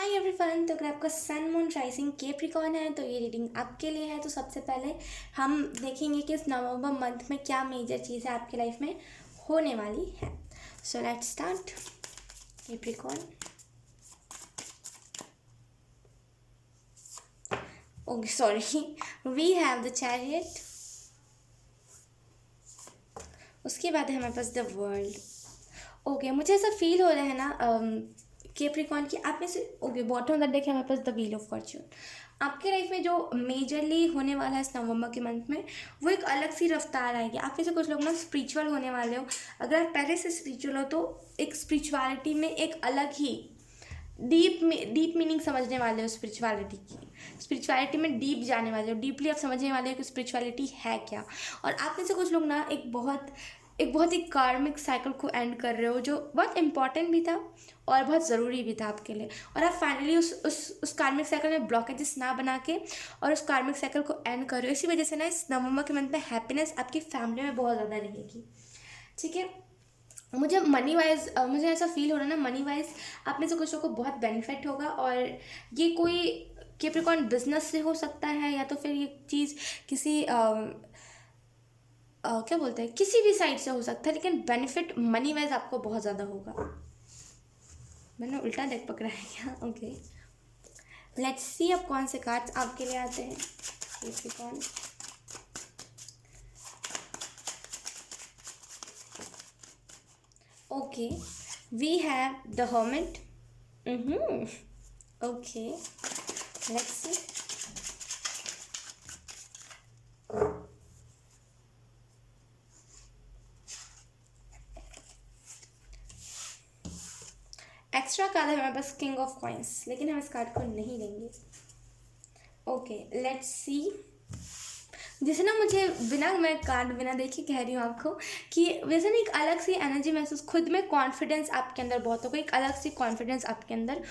Hi everyone. तो अगर आपका सन मून राइजिंग कैप्रिकॉर्न है तो ये रीडिंग आपके लिए है। तो सबसे पहले हम देखेंगे कि इस नवंबर मंथ में क्या मेजर चीज़ें आपकी लाइफ में होने वाली है। So let's start. Capricorn, okay sorry, we have the chariot. उसके बाद है हमारे पास द वर्ल्ड। ओके, मुझे ऐसा फील हो रहा है ना कैप्रिकॉर्न की आप में से। Okay, bottom of the deck है हमारे पास द व्हील ऑफ फॉर्च्यून। आपके लाइफ में जो मेजरली होने वाला है इस नवंबर के मंथ में, वो एक अलग सी रफ्तार आएगी। आप में से कुछ लोग ना स्पिरिचुअल होने वाले हो। अगर आप पहले से स्पिरिचुअल हो तो एक स्पिरिचुअलिटी में एक अलग ही डीप मीनिंग समझने वाले हो स्पिरिचुअलिटी की। स्पिरिचुअलिटी में डीप जाने वाले हो, डीपली आप समझने वाले हो कि स्पिरिचुअलिटी है क्या। और आप में से कुछ लोग ना एक बहुत ही कार्मिक साइकिल को एंड कर रहे हो, जो बहुत इंपॉर्टेंट भी था और बहुत ज़रूरी भी था आपके लिए। और आप फाइनली उस कार्मिक साइकिल में ब्लॉकेजेस ना बना के और उस कार्मिक साइकिल को एंड कर रहे हो। इसी वजह से ना इस नवंबर के मंथ में हैप्पीनेस आपकी फैमिली में बहुत ज़्यादा रहेगी। ठीक है, मुझे मनी वाइज मुझे ऐसा फील हो रहा है ना, मनी वाइज आप में से कुछ लोगों को बहुत बेनिफिट होगा। और ये कोई कैप्रिकॉर्न बिजनेस से हो सकता है, या तो फिर ये चीज़ किसी क्या बोलते हैं, किसी भी साइड से हो सकता है, लेकिन बेनिफिट मनी वाइज आपको बहुत ज़्यादा होगा। मैंने उल्टा डेक पकड़ा है क्या? ओके, लेट्स सी अब कौन से कार्ड्स आपके लिए आते हैं। Capricorn, okay, we have the hermit. Okay, let's see. Extra card है हमारे पास किंग ऑफ कॉइंस, लेकिन हम इस कार्ड को नहीं लेंगे। ओके, लेट्स सी। जैसे ना मुझे मैं कार्ड बिना देखे कह रही हूँ आपको कि वैसे ना एक अलग सी एनर्जी महसूस, खुद में कॉन्फिडेंस आपके अंदर बहुत होगा, एक अलग सी कॉन्फिडेंस आपके अंदर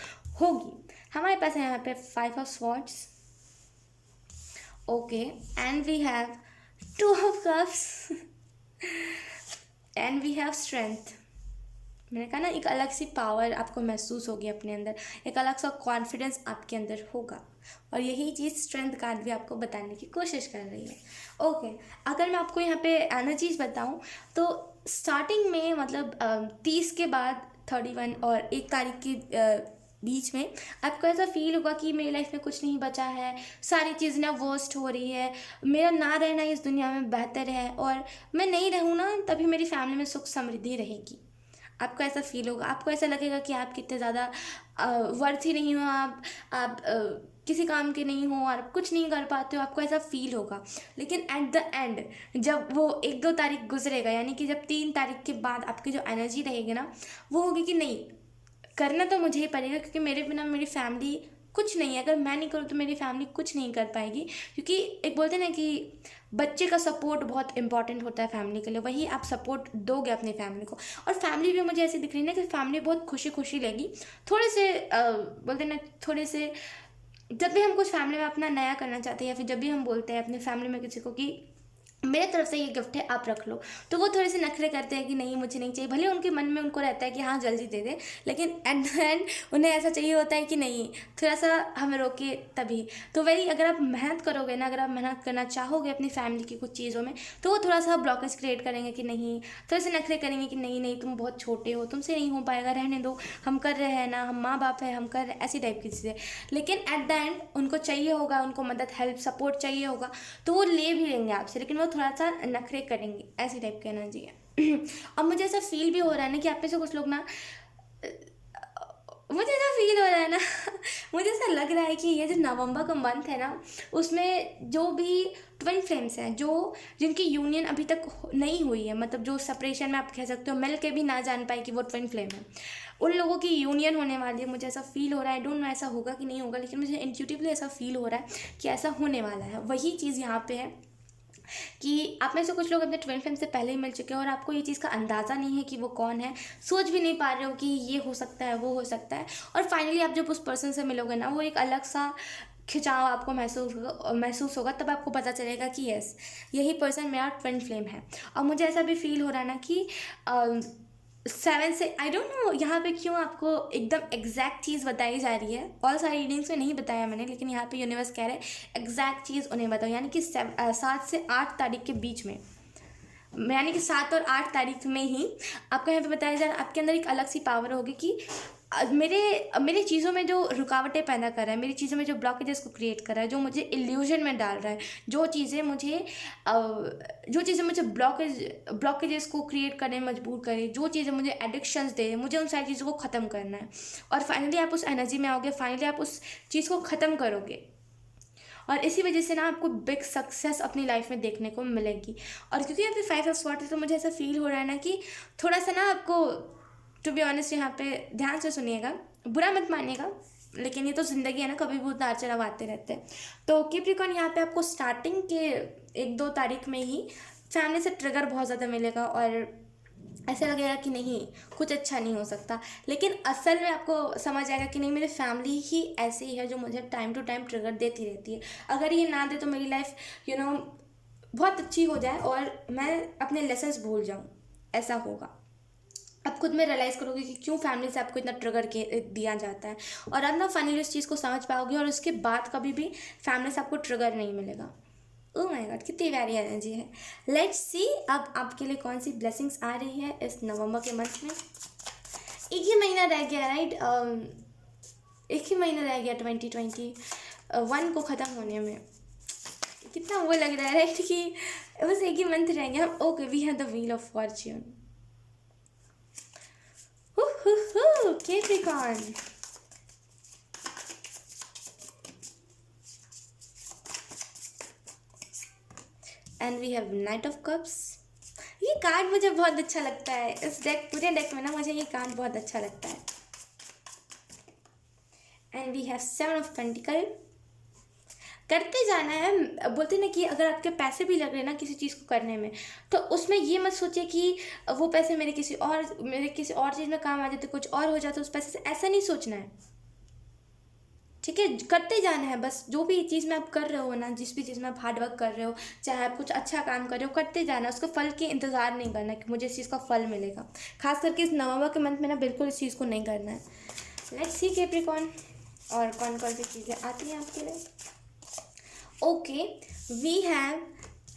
होगी। हमारे पास है यहाँ पे 5 of swords. Okay, and we have 2 of cups and we have strength. मैंने कहा ना, एक अलग सी पावर आपको महसूस होगी अपने अंदर, एक अलग सा कॉन्फिडेंस आपके अंदर होगा। और यही चीज़ स्ट्रेंथ कार्ड भी आपको बताने की कोशिश कर रही है। ओके, अगर मैं आपको यहाँ पे एनर्जीज बताऊँ तो स्टार्टिंग में मतलब 30 के बाद 31 और 1 तारीख के बीच में आपको ऐसा फील होगा कि मेरी लाइफ में कुछ नहीं बचा है, सारी चीज़ ना वर्स्ट हो रही है, मेरा ना रहना इस दुनिया में बेहतर है, और मैं नहीं रहूँ ना तभी मेरी फैमिली में सुख समृद्धि रहेगी। आपको ऐसा फील होगा, आपको ऐसा लगेगा कि आप कितने ज़्यादा वर्थ ही नहीं हो, आप किसी काम के नहीं हो और कुछ नहीं कर पाते हो, आपको ऐसा फील होगा। लेकिन एट द एंड जब वो 1-2 तारीख गुजरेगा, यानी कि जब 3 तारीख के बाद आपकी जो एनर्जी रहेगी ना, वो होगी कि नहीं, करना तो मुझे ही पड़ेगा, क्योंकि मेरे बिना मेरी फैमिली कुछ नहीं है। अगर मैं नहीं करूँ तो मेरी फैमिली कुछ नहीं कर पाएगी। क्योंकि एक बोलते हैं ना कि बच्चे का सपोर्ट बहुत इंपॉर्टेंट होता है फैमिली के लिए, वही आप सपोर्ट दोगे अपनी फैमिली को। और फैमिली भी मुझे ऐसी दिख रही है ना कि फैमिली बहुत खुशी खुशी लेगी। थोड़े से बोलते हैं ना, थोड़े से जब भी हम कुछ फैमिली में अपना नया करना चाहते हैं, या फिर जब भी हम बोलते हैं अपने फैमिली में किसी को कि मेरे तरफ से ये गिफ्ट है आप रख लो, तो वो थोड़े से नखरे करते हैं कि नहीं मुझे नहीं चाहिए। भले उनके मन में उनको रहता है कि हाँ जल्दी दे दे, लेकिन एट द एंड उन्हें ऐसा चाहिए होता है कि नहीं, थोड़ा सा हमें रोके तभी। तो वही, अगर आप मेहनत करोगे ना, अगर आप मेहनत करना चाहोगे अपनी फैमिली की कुछ चीज़ों में, तो वो थोड़ा सा ब्लॉकेज क्रिएट करेंगे कि नहीं, थोड़े से नखरे करेंगे कि नहीं नहीं तुम बहुत छोटे हो, तुमसे नहीं हो पाएगा, रहने दो, हम कर रहे हैं ना, हम माँ बाप है, हम कर रहे, ऐसी टाइप की चीज़ें। लेकिन एट द एंड उनको चाहिए होगा, उनको मदद, हेल्प, सपोर्ट चाहिए होगा, तो वो ले भी लेंगे आपसे, लेकिन वो थोड़ा सा नखरे करेंगे। ऐसी टाइप की एनर्जी है। और मुझे ऐसा फील भी हो रहा है ना कि आप में से कुछ लोग ना, मुझे ऐसा फील हो रहा है ना मुझे ऐसा लग रहा है कि ये जो नवंबर का मंथ है ना, उसमें जो भी ट्विन फ्लेम्स हैं, जो जिनकी यूनियन अभी तक नहीं हुई है, मतलब जो सेपरेशन में आप कह सकते हो मिल के भी ना जान पाए कि वो ट्विन फ्लेम है, उन लोगों की यूनियन होने वाली है। मुझे ऐसा फील हो रहा है, आई डोंट नो ऐसा होगा कि नहीं होगा, लेकिन मुझे इंट्यूटिवली ऐसा फील हो रहा है कि ऐसा होने वाला है। वही चीज़ यहाँ पे है कि आप में से कुछ लोग अपने ट्विन फ्लेम से पहले ही मिल चुके हैं और आपको ये चीज़ का अंदाज़ा नहीं है कि वो कौन है, सोच भी नहीं पा रहे हो कि ये हो सकता है, वो हो सकता है। और फाइनली आप जब उस पर्सन से मिलोगे ना, वो एक अलग सा खिंचाव आपको महसूस होगा, तब आपको पता चलेगा कि यस, यही पर्सन मेरा ट्विन फ्लेम है। और मुझे ऐसा भी फील हो रहा है ना कि 7 से आई डोंट नो यहाँ पे क्यों आपको एकदम एग्जैक्ट चीज़ बताई जा रही है। और सारी रीडिंग्स में नहीं बताया मैंने, लेकिन यहाँ पे यूनिवर्स कह रहे हैं एग्जैक्ट चीज़ उन्हें बताओ, यानी कि 7 से 8 तारीख के बीच में, यानी कि 7 और 8 तारीख में ही आपको यहाँ पे बताया जा रहा है आपके अंदर एक अलग सी पावर होगी कि मेरे चीज़ों में जो रुकावटें पैदा कर रहा है, मेरी चीज़ों में जो ब्लॉकेजेस को क्रिएट कर रहा है, जो मुझे इल्यूजन में डाल रहा है, जो चीज़ें मुझे ब्लॉकेजेस को क्रिएट करने में मजबूर करे, जो चीज़ें मुझे एडिक्शंस दे, मुझे उन सारी चीज़ों को ख़त्म करना है। और फाइनली आप उस एनर्जी में आओगे, फाइनली आप उस चीज़ को ख़त्म करोगे, और इसी वजह से ना आपको बिग सक्सेस अपनी लाइफ में देखने को मिलेगी। और क्योंकि यहाँ पे 5 ऑफ स्वॉर्ड है, तो मुझे ऐसा फील हो रहा है ना कि थोड़ा सा ना आपको, टू बी ऑनेस्ट, यहाँ पे ध्यान से सुनिएगा, बुरा मत मानिएगा, लेकिन ये तो ज़िंदगी है ना, कभी भी उतार चढ़ाव आते रहते हैं। तो कैप्रिकॉर्न यहाँ पे आपको स्टार्टिंग के 1-2 तारीख में ही फैमिली से ट्रिगर बहुत ज़्यादा मिलेगा, और ऐसा लगेगा कि नहीं, कुछ अच्छा नहीं हो सकता। लेकिन असल में आपको समझ आएगा कि नहीं, मेरी फैमिली ही ऐसी ही है जो मुझे टाइम टू टाइम ट्रिगर देती रहती है। अगर ये ना दे तो मेरी लाइफ बहुत अच्छी हो जाए और मैं अपने लेसन्स भूल जाऊँ, ऐसा होगा। आप खुद में रियलाइज़ करोगे कि क्यों फैमिली से आपको इतना ट्रिगर दिया जाता है, और अब ना फाइनली उस चीज़ को समझ पाओगे, और उसके बाद कभी भी फैमिली से आपको ट्रिगर नहीं मिलेगा। ओह माय गॉड, कितनी प्यारी एनर्जी है। लेट्स सी अब आपके लिए कौन सी ब्लेसिंग्स आ रही है इस नवंबर के मंथ में। एक ही महीना रह गया, राइट? एक ही महीना रह गया 2021 को ख़त्म होने में। कितना वो लग रहा है, राइट, कि बस एक ही मंथ रह गया। Okay, we have the wheel of fortune. Capricorn, and we have knight of cups. ये कार्ड मुझे बहुत अच्छा लगता है, इस पूरे डेक में ना मुझे ये कार्ड बहुत अच्छा लगता है। And we have 7 of pentacle. करते जाना है, बोलते ना कि अगर आपके पैसे भी लग रहे हैं ना किसी चीज़ को करने में, तो उसमें ये मत सोचिए कि वो पैसे मेरे किसी और चीज़ में काम आ जाते, कुछ और हो जाता उस पैसे से, ऐसा नहीं सोचना है, ठीक है? करते जाना है बस। जो भी चीज़ में आप कर रहे हो ना, जिस भी चीज़ में आप हार्ड वर्क कर रहे हो, चाहे आप कुछ अच्छा काम कर रहे हो, करते जाना है। उसको फल के इंतज़ार नहीं करना कि मुझे इस चीज़ का फल मिलेगा। खास करके इस नवंबर के मंथ में ना बिल्कुल इस चीज़ को नहीं करना है। लेट्स सी कैप्रिकॉर्न, और कौन कौन सी चीज़ें आती हैं आपके लिए। Okay, we have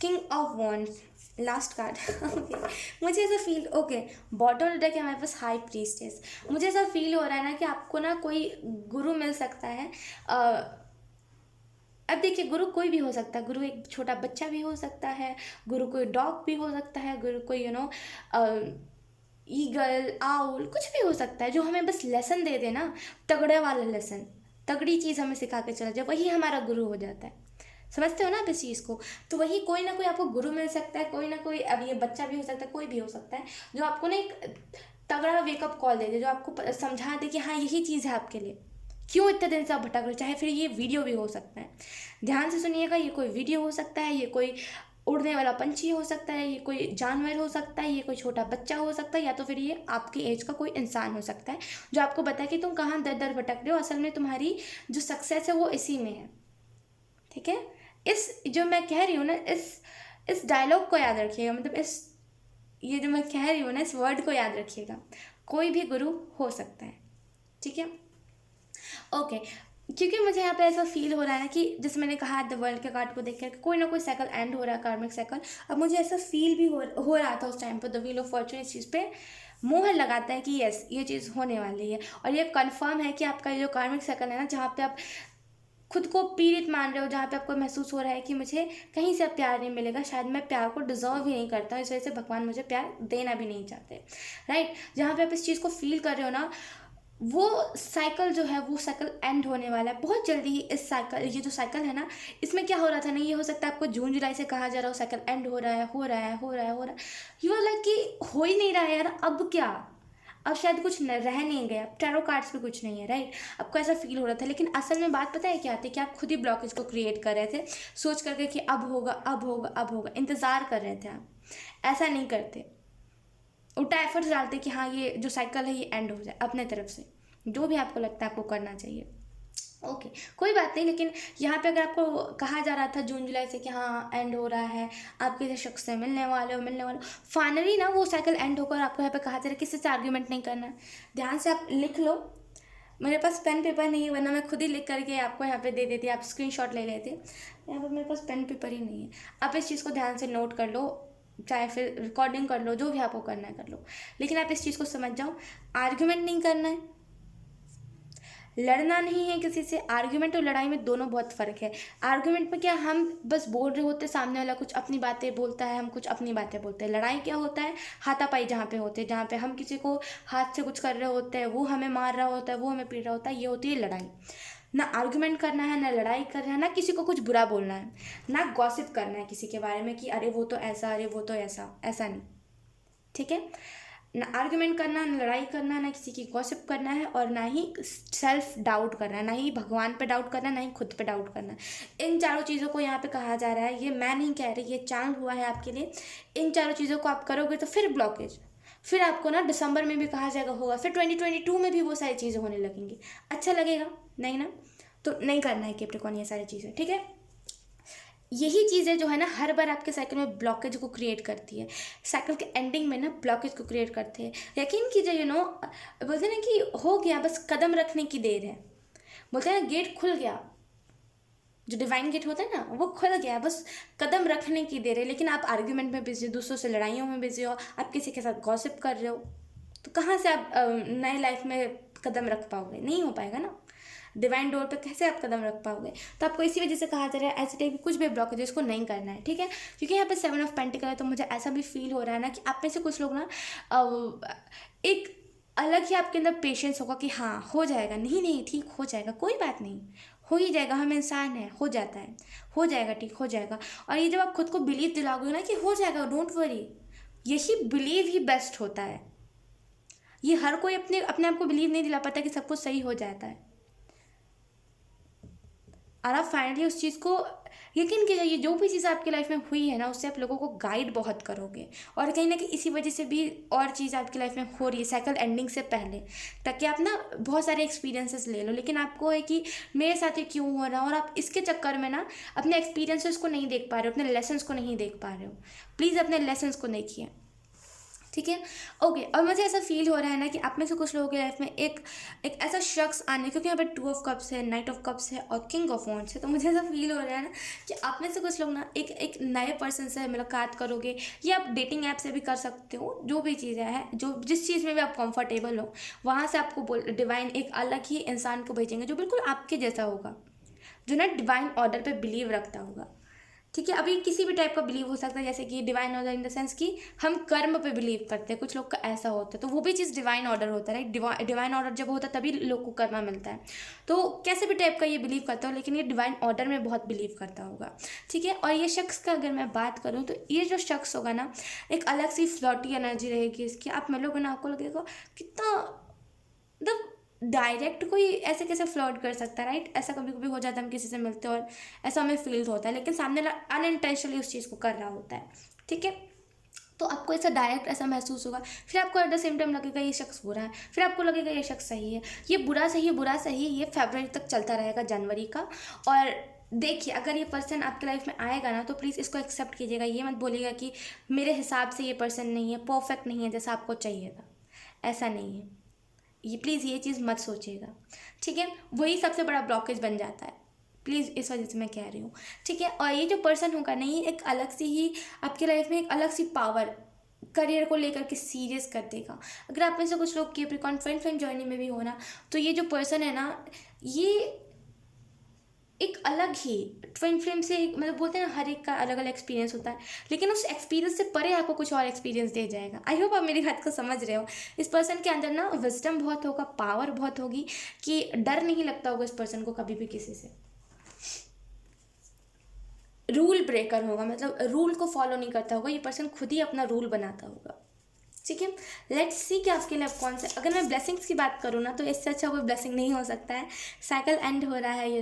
king of wands, last card. Okay, मुझे ऐसा फील, ओके, बॉटम डेक है हमारे पास हाई प्रीस्टेस। मुझे ऐसा फील हो रहा है ना कि आपको ना कोई गुरु मिल सकता है। अब देखिए, गुरु कोई भी हो सकता है, गुरु एक छोटा बच्चा भी हो सकता है, गुरु कोई डॉग भी हो सकता है, गुरु कोई ईगल, आउल, कुछ भी हो सकता है, जो हमें बस लेसन दे दे ना, तगड़े वाला लेसन, तगड़ी चीज़ हमें सिखा के चला जाए, वही हमारा गुरु हो जाता है। समझते हो ना आप इस चीज़ को? तो वही कोई ना कोई आपको गुरु मिल सकता है, कोई ना कोई, अब ये बच्चा भी हो सकता है, कोई भी हो सकता है, जो आपको ना एक तगड़ा वेकअप कॉल दे दे, जो आपको समझा दे कि हाँ यही चीज़ है आपके लिए, क्यों इतने दिन से आप भटक रहे हो। चाहे फिर ये वीडियो भी हो सकता है, ध्यान से सुनिएगा, ये कोई वीडियो हो सकता है, ये कोई उड़ने वाला पंछी हो सकता है, ये कोई जानवर हो सकता है, ये कोई छोटा बच्चा हो सकता है, या तो फिर ये आपकी एज का कोई इंसान हो सकता है, जो आपको बताए कि तुम कहाँ दर दर भटक रहे हो, असल में तुम्हारी जो सक्सेस है वो इसी में है, ठीक है? इस जो मैं कह रही हूँ ना, इस डायलॉग को याद रखिएगा, मतलब ये जो मैं कह रही हूँ ना, इस वर्ड को याद रखिएगा। कोई भी गुरु हो सकता है, ठीक है? ओके, क्योंकि मुझे यहाँ पे ऐसा फील हो रहा है ना कि जैसे मैंने कहा, द वर्ल्ड के कार्ड को देख कर कोई ना कोई साइकिल एंड हो रहा है, कार्मिक साइकिल। अब मुझे ऐसा फील भी हो रहा था उस टाइम पर, द व्हील ऑफ फॉर्चून इस चीज़ पे मोहर लगाता है कि यस, ये चीज़ होने वाली है, और ये कंफर्म है कि आपका जो कार्मिक साइकिल है ना, जहाँ पे आप खुद को पीड़ित मान रहे हो, जहाँ पे आपको महसूस हो रहा है कि मुझे कहीं से अब प्यार नहीं मिलेगा, शायद मैं प्यार को डिजर्व ही नहीं करता, इस वजह से भगवान मुझे प्यार देना भी नहीं चाहते, राइट? जहाँ पे आप इस चीज़ को फील कर रहे हो ना, वो साइकिल जो है, वो साइकिल एंड होने वाला है बहुत जल्दी ही। इस साइकिल, ये जो साइकिल है ना, इसमें क्या हो रहा था ना, ये हो सकता है आपको जून जुलाई से कहा जा रहा हो साइकिल एंड हो रहा है, हो रहा है, हो रहा है, हो रहा है, यू आर लाइक कि हो ही नहीं रहा है यार, अब क्या, अब शायद कुछ रह नहीं गया, टैरो कार्ड्स में कुछ नहीं है, राइट? आपको ऐसा फील हो रहा था, लेकिन असल में बात पता है क्या थी, कि आप खुद ही ब्लॉकेज को क्रिएट कर रहे थे, सोच करके कि अब होगा, अब होगा, अब होगा, इंतज़ार कर रहे थे आप। ऐसा नहीं करते, उल्टा एफर्ट्स डालते कि हाँ ये जो साइकिल है ये एंड हो जाए, अपने तरफ से जो भी आपको लगता है आपको करना चाहिए। ओके, कोई बात नहीं, लेकिन यहाँ पे अगर आपको कहा जा रहा था जून जुलाई से कि हाँ एंड हो रहा है, आप किसी शख्स से मिलने वाले हो, फाइनली ना वो साइकिल एंड होकर आपको यहाँ पे कहा जा रहा है किसी से आर्ग्यूमेंट नहीं करना है। ध्यान से आप लिख लो। मेरे पास पेन पेपर नहीं है, वरना मैं खुद ही लिख करके आपको यहाँ पे दे देती, आप स्क्रीनशॉट ले लेते। यहाँ पर मेरे पास पेन पेपर ही नहीं है। आप इस चीज़ को ध्यान से नोट कर लो, चाहे फिर रिकॉर्डिंग कर लो, जो भी आपको करना है कर लो, लेकिन आप इस चीज़ को समझ जाओ, आर्ग्यूमेंट नहीं करना है, लड़ना नहीं है किसी से। आर्ग्यूमेंट और लड़ाई में दोनों बहुत फ़र्क है। आर्ग्यूमेंट में क्या, हम बस बोल रहे होते, सामने वाला कुछ अपनी बातें बोलता है, हम कुछ अपनी बातें बोलते हैं। लड़ाई क्या होता है, हाथापाई जहाँ पे होते हैं, जहाँ पे हम किसी को हाथ से कुछ कर रहे होते हैं, वो हमें मार रहा होता है, वो हमें पीट रहा होता है, ये होती है लड़ाई। ना आर्ग्यूमेंट करना है, ना लड़ाई करना है, ना किसी को कुछ बुरा बोलना है, ना गॉसिप करना है किसी के बारे में कि अरे वो तो ऐसा, अरे वो तो ऐसा, ऐसा नहीं। ठीक है, ना आर्ग्यूमेंट करना, ना लड़ाई करना, ना किसी की गॉसिप करना है, और ना ही सेल्फ डाउट करना है, ना ही भगवान पे डाउट करना है, ना ही खुद पे डाउट करना है। इन चारों चीज़ों को यहाँ पे कहा जा रहा है, ये मैं नहीं कह रही, ये चैनल हुआ है आपके लिए। इन चारों चीज़ों को आप करोगे तो फिर ब्लॉकेज, फिर आपको ना दिसंबर में भी कहा जाएगा होगा, फिर 2022 में भी वो सारी चीज़ें होने लगेंगी। अच्छा लगेगा नहीं ना? तो नहीं करना है कैप्रिकॉर्न ये सारी चीज़ें, ठीक है। यही चीज़ें जो है ना हर बार आपके साइकिल में ब्लॉकेज को क्रिएट करती है, साइकिल के एंडिंग में ना ब्लॉकेज को क्रिएट करते हैं। यकीन कीजिए, बोलते हैं ना कि हो गया, बस कदम रखने की देर है। बोलते हैं ना गेट खुल गया, जो डिवाइन गेट होता है ना वो खुल गया, बस कदम रखने की देर है। लेकिन आप आर्ग्यूमेंट में बिजी हो, दूसरों से लड़ाइयों में बिजी हो, आप किसी के साथ गॉसिप कर रहे हो, तो कहाँ से आप नए लाइफ में कदम रख पाओगे? नहीं हो पाएगा ना। डिवाइन डोर पे कैसे आप कदम रख पाओगे? तो आपको इसी वजह से कहा जा रहा है ऐसे टाइप की कुछ भी ब्लॉकेजेस को नहीं करना है, ठीक है। क्योंकि यहाँ पे 7 ऑफ पेंटिकल है, तो मुझे ऐसा भी फील हो रहा है ना कि आप में से कुछ लोग ना एक अलग ही आपके अंदर पेशेंस होगा कि हाँ हो जाएगा, नहीं नहीं ठीक हो जाएगा, कोई बात नहीं, हो ही जाएगा, हम इंसान हैं, हो जाता है, हो जाएगा, ठीक हो जाएगा। और ये जब आप खुद को बिलीव दिलाओगे ना कि हो जाएगा, डोंट वरी, यही बिलीव ही बेस्ट होता है। ये हर कोई अपने अपने आप को बिलीव नहीं दिला पाता कि सब कुछ सही हो जाता है, और आप फाइनली उस चीज़ को यकीन कीजिए, जो भी चीज़ आपकी लाइफ में हुई है ना, उससे आप लोगों को गाइड बहुत करोगे। और कहीं ना कहीं इसी वजह से भी और चीज़ आपकी लाइफ में हो रही है साइकिल एंडिंग से पहले, ताकि आप ना बहुत सारे एक्सपीरियंसेस ले लो। लेकिन आपको है कि मेरे साथ ये क्यों हो रहा है, और आप इसके चक्कर में ना अपने एक्सपीरियंसेस को नहीं देख पा रहे हो, अपने लेसन्स को नहीं देख पा रहे हो। प्लीज़ अपने लेसन्स को देखिए, ठीक है। ओके, और मुझे ऐसा फील हो रहा है ना कि आप में से कुछ लोगों की लाइफ में एक एक ऐसा शख्स आने, क्योंकि यहाँ पे 2 ऑफ कप्स है, नाइट ऑफ कप्स है, और किंग ऑफ वॉन्ड्स है, तो मुझे ऐसा फील हो रहा है ना कि आप में से कुछ लोग ना एक नए पर्सन से मुलाकात करोगे, या आप डेटिंग ऐप से भी कर सकते हो। जो भी चीज़ें हैं, जो जिस चीज़ में भी आप कंफर्टेबल हो, वहाँ से आपको डिवाइन एक अलग ही इंसान को भेजेंगे जो बिल्कुल आपके जैसा होगा, जो ना डिवाइन ऑर्डर पे बिलीव रखता होगा, ठीक है। अभी किसी भी टाइप का बिलीव हो सकता है, जैसे कि divine order in the sense कि हम कर्म पे बिलीव करते हैं, कुछ लोग का ऐसा होता है, तो वो भी चीज़ डिवाइन ऑर्डर होता है, राइट। डिवाइन ऑर्डर जब होता है तभी लोग को कर्म मिलता है। तो कैसे भी टाइप का ये बिलीव करता हो, लेकिन ये डिवाइन ऑर्डर में बहुत बिलीव करता होगा, ठीक है। और ये शख्स का अगर मैं बात करूँ, तो ये जो शख्स होगा ना, एक अलग सी फ्लर्टी एनर्जी रहेगी इसकी। आप मिलोगे ना, आपको लगेगा कितना, मतलब डायरेक्ट कोई ऐसे कैसे फ्लर्ट कर सकता है, राइट। ऐसा कभी कभी हो जाता है, हम किसी से मिलते हैं और ऐसा हमें फील होता है, लेकिन सामने अनइंटेंशनली उस चीज़ को कर रहा होता है, ठीक है। तो आपको ऐसा डायरेक्ट ऐसा महसूस होगा, फिर आपको एट द सेम टाइम लगेगा ये शख्स बुरा है, फिर आपको लगेगा ये शख्स सही है। ये बुरा सही बुरा सही, ये फरवरी तक चलता रहेगा, जनवरी का। और देखिए, अगर ये पर्सन आपके लाइफ में आएगा ना, तो प्लीज़ इसको एक्सेप्ट कीजिएगा। ये मत बोलिएगा कि मेरे हिसाब से ये पर्सन नहीं है, परफेक्ट नहीं है जैसा आपको चाहिए था, ऐसा नहीं है। ये प्लीज़ ये चीज़ मत सोचिएगा, ठीक है। वही सबसे बड़ा ब्लॉकेज बन जाता है, प्लीज़ इस वजह से मैं कह रही हूँ, ठीक है। और ये जो पर्सन होगा ना, ये एक अलग सी ही आपकी लाइफ में एक अलग सी पावर करियर को लेकर के सीरियस कर देगा। अगर आप में से कुछ लोग कैप्रिकॉर्न फ्रेंड जर्नी में भी हो ना, तो ये जो पर्सन है ना, ये एक अलग ही ट्विन फ्लेम से, मतलब बोलते हैं ना हर एक का अलग अलग एक्सपीरियंस होता है, लेकिन उस एक्सपीरियंस से परे आपको कुछ और एक्सपीरियंस दे जाएगा। आई होप आप मेरी बात को समझ रहे हो। इस पर्सन के अंदर ना विजडम बहुत होगा, पावर बहुत होगी, कि डर नहीं लगता होगा इस पर्सन को कभी भी किसी से। रूल ब्रेकर होगा, मतलब रूल को फॉलो नहीं करता होगा, ये पर्सन खुद ही अपना रूल बनाता होगा, ठीक है। लेट्स सी कि आपके लिए कौन से, अगर मैं ब्लेसिंग्स की बात करूँ ना, तो इससे अच्छा कोई ब्लेसिंग नहीं हो सकता है। साइकिल एंड हो रहा है,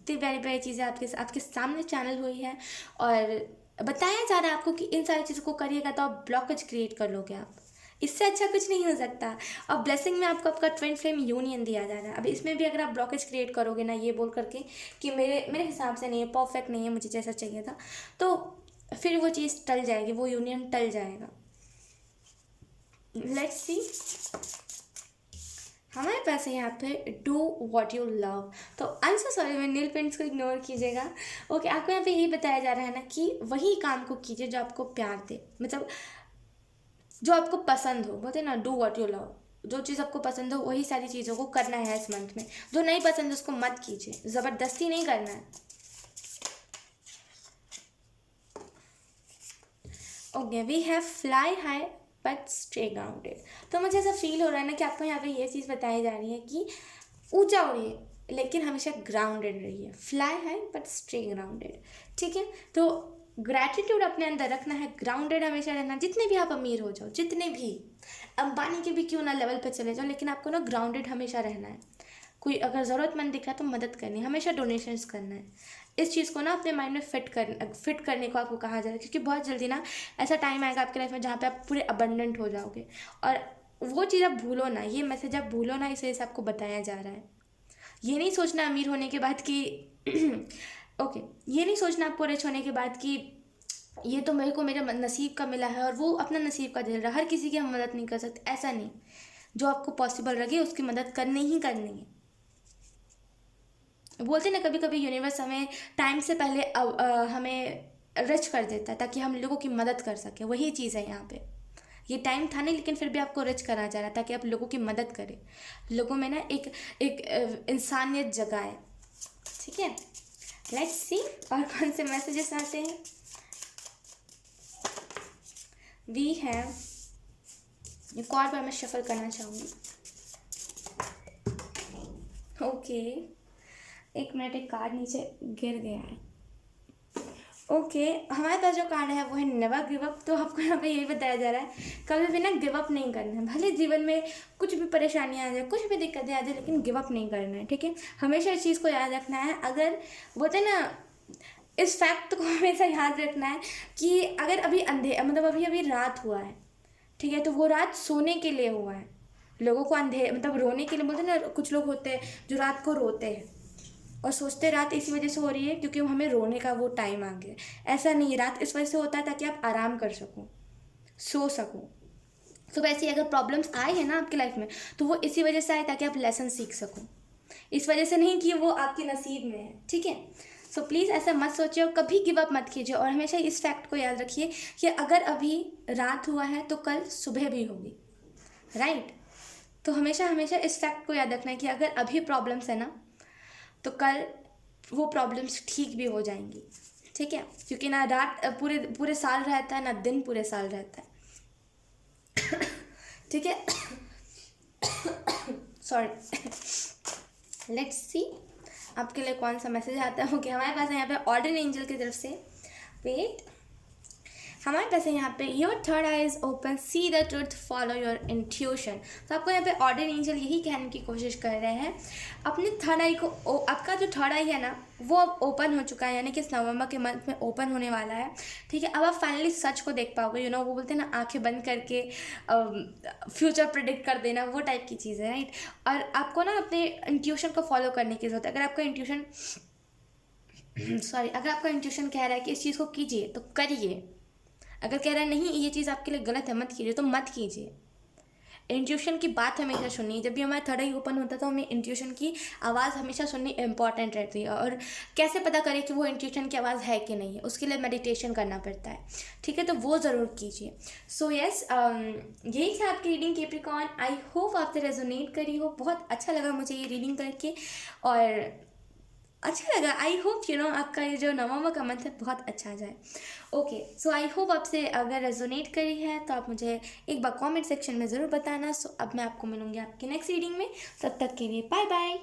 इतनी प्यारी प्यारी चीज़ें आपके सामने चैनल हुई है, और बताया जा रहा है आपको कि इन सारी चीज़ों को करिएगा तो आप ब्लॉकेज क्रिएट कर लोगे। आप इससे अच्छा कुछ नहीं हो सकता। और ब्लेसिंग में आपको आपका ट्विन फ्लेम यूनियन दिया जा रहा है। अब इसमें भी अगर आप ब्लॉकेज क्रिएट करोगे ना ये बोल करके कि मेरे हिसाब से नहीं है, परफेक्ट नहीं है, मुझे जैसा चाहिए था, तो फिर वो चीज़ टल जाएगी, वो यूनियन टल जाएगा। लेट्स सी, हमारे पास है यहाँ पे डू वॉट यू लव। तो आई एम सो सॉरी, मैं नील पेंट्स को इग्नोर कीजिएगा। ओके, आपको यहाँ पे यही बताया जा रहा है ना कि वही काम को कीजिए जो आपको प्यार दे, मतलब जो आपको पसंद हो। बोलते हैं ना डू वॉट यू लव, जो चीज़ आपको पसंद हो वही सारी चीज़ों को करना है इस मंथ में। जो नहीं पसंद है उसको मत कीजिए, ज़बरदस्ती नहीं करना है। Okay, we have fly high but stay grounded. तो मुझे ऐसा फील हो रहा है ना कि आपको यहाँ पे ये चीज़ बताई जा रही है कि ऊंचा उड़िए लेकिन हमेशा ग्राउंडेड रहिए। Fly high but stay grounded, ठीक है। तो ग्रैटिट्यूड अपने अंदर रखना है, ग्राउंडेड हमेशा रहना। जितने भी आप अमीर हो जाओ, जितने भी अंबानी के भी क्यों ना लेवल पे चले जाओ, लेकिन आपको ना ग्राउंडेड हमेशा रहना है। कोई अगर ज़रूरतमंद दिख रहा है तो मदद करनी है, हमेशा डोनेशंस करना है। इस चीज़ को ना अपने माइंड में फिट करने को आपको कहा जा रहा है, क्योंकि बहुत जल्दी ना ऐसा टाइम आएगा आपके लाइफ में जहाँ पे आप पूरे अबंडेंट हो जाओगे। और वो चीज़ आप भूलो ना, ये मैसेज आप भूलो ना, इस वजह से आपको बताया जा रहा है। ये नहीं सोचना अमीर होने के बाद कि ओके, ये नहीं सोचना आपको रिच होने के बाद कि ये तो मेरे को मेरे नसीब का मिला है और वो अपना नसीब का झेल रहा है। हर किसी की हम मदद नहीं कर सकते, ऐसा नहीं। जो आपको पॉसिबल लगे उसकी मदद करनी ही करनी है। बोलते ना कभी कभी यूनिवर्स हमें टाइम से पहले हमें रिच कर देता है ताकि हम लोगों की मदद कर सके। वही चीज़ है यहाँ पे। ये टाइम था नहीं, लेकिन फिर भी आपको रिच करा जा रहा है ताकि आप लोगों की मदद करें, लोगों में ना एक एक इंसानियत जगाए, ठीक है। लेट्स सी और कौन से मैसेजेस आते हैं। वी हैव, एक और बार मैं शफल करना चाहूँगी। ओके, एक मिनट, एक कार्ड नीचे गिर गया है। ओके, हमारे पास जो कार्ड है वो है नेवर गिव अप। तो आपको यहाँ पे यही बताया जा रहा है कभी भी ना गिव अप नहीं करना है। भले जीवन में कुछ भी परेशानियाँ आ जाए, कुछ भी दिक्कतें आ जाए, लेकिन गिव अप नहीं करना है, ठीक है। हमेशा इस चीज़ को याद रखना है। अगर बोलते ना, इस फैक्ट को हमेशा याद रखना है कि अगर अभी मतलब अभी अभी रात हुआ है, ठीक है, तो वो रात सोने के लिए हुआ है। लोगों को मतलब रोने के लिए, बोलते ना कुछ लोग होते हैं जो रात को रोते हैं और सोचते रात इसी वजह से हो रही है क्योंकि हमें रोने का वो टाइम आ गया। ऐसा नहीं, रात इस वजह से होता है ताकि आप आराम कर सको, सो सको। तो वैसे अगर प्रॉब्लम्स आए हैं ना आपकी लाइफ में तो वो इसी वजह से आए ताकि आप लेसन सीख सको, इस वजह से नहीं कि वो आपके नसीब में है, ठीक है। सो प्लीज़ ऐसा मत सोचिए और कभी गिव अप मत कीजिए। और हमेशा इस फैक्ट को याद रखिए कि अगर अभी रात हुआ है तो कल सुबह भी होगी, राइट। तो हमेशा हमेशा इस फैक्ट को याद रखना है कि अगर अभी प्रॉब्लम्स है ना तो कल वो प्रॉब्लम्स ठीक भी हो जाएंगी, ठीक है। क्योंकि ना रात पूरे पूरे साल रहता है, ना दिन पूरे साल रहता है, ठीक है। सॉरी। लेट्स सी आपके लिए कौन सा मैसेज आता है। ओके, हमारे पास है यहाँ पे ऑर्डर एंजल की तरफ से। वेट, हमारे पास है यहाँ पे your third I is open, see the truth, follow your intuition. तो आपको यहाँ पे ऑर्डर एंजल यही कहने की कोशिश कर रहे हैं, अपने थर्ड आई को, आपका जो थर्ड आई है ना वो अब ओपन हो चुका है, यानी कि इस नवंबर के मंथ में ओपन होने वाला है, ठीक है। अब आप फाइनली सच को देख पाओगे। वो बोलते हैं ना आंखें बंद करके फ्यूचर प्रिडिक्ट कर देना, वो टाइप की चीज़ है, राइट। और आपको ना अपने इंट्यूशन को फॉलो करने की ज़रूरत है। अगर आपका इंट्यूशन अगर आपका इंट्यूशन कह रहा है कि इस चीज़ को कीजिए तो करिए। अगर कह रहा है नहीं ये चीज़ आपके लिए गलत है मत कीजिए तो मत कीजिए। इंट्यूशन की बात हमेशा सुननी। जब भी हमारा थर्ड आई ओपन होता है तो हमें इंट्यूशन की आवाज़ हमेशा सुननी इंपॉर्टेंट रहती है। और कैसे पता करें कि वो इंट्यूशन की आवाज़ है कि नहीं है, उसके लिए मेडिटेशन करना पड़ता है, ठीक है। तो वो ज़रूर कीजिए। सो यस, यही था आपकी रीडिंग कैप्रिकॉर्न। आई होप आपसे रेजोनेट करी हो। बहुत अच्छा लगा मुझे ये रीडिंग करके और अच्छा लगा। आई होप आपका ये जो नवंबर का मंथ है बहुत अच्छा जाए। ओके, सो आई होप आपसे अगर रेजोनेट करी है तो आप मुझे एक बार कमेंट सेक्शन में ज़रूर बताना। सो अब मैं आपको मिलूंगी आपकी नेक्स्ट रीडिंग में। तब तक के लिए बाय बाय।